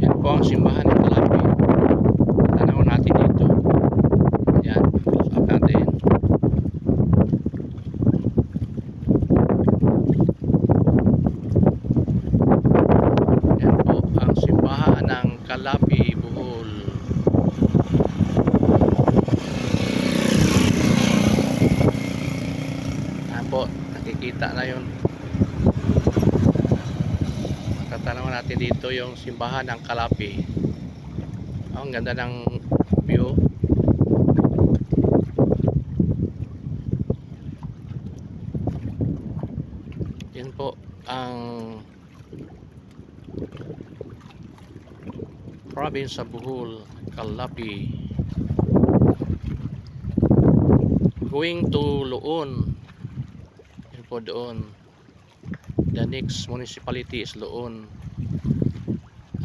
Yan po ang simbahan ng Calapi. Tanawin natin dito. Yan, close up natin. Yan po ang simbahan ng Calapi, Bohol. Yan po, nakikita na yun. Tatanaw natin dito yung simbahan ng Calapi. Ang ganda ng view. Yan po ang province sa Bohol, Calapi. Going to Loon. Yan po doon. The next municipality is Loon.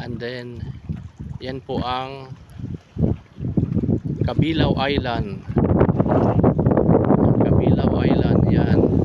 And then yan po ang Kabilaw Island. Kabilaw Island yan.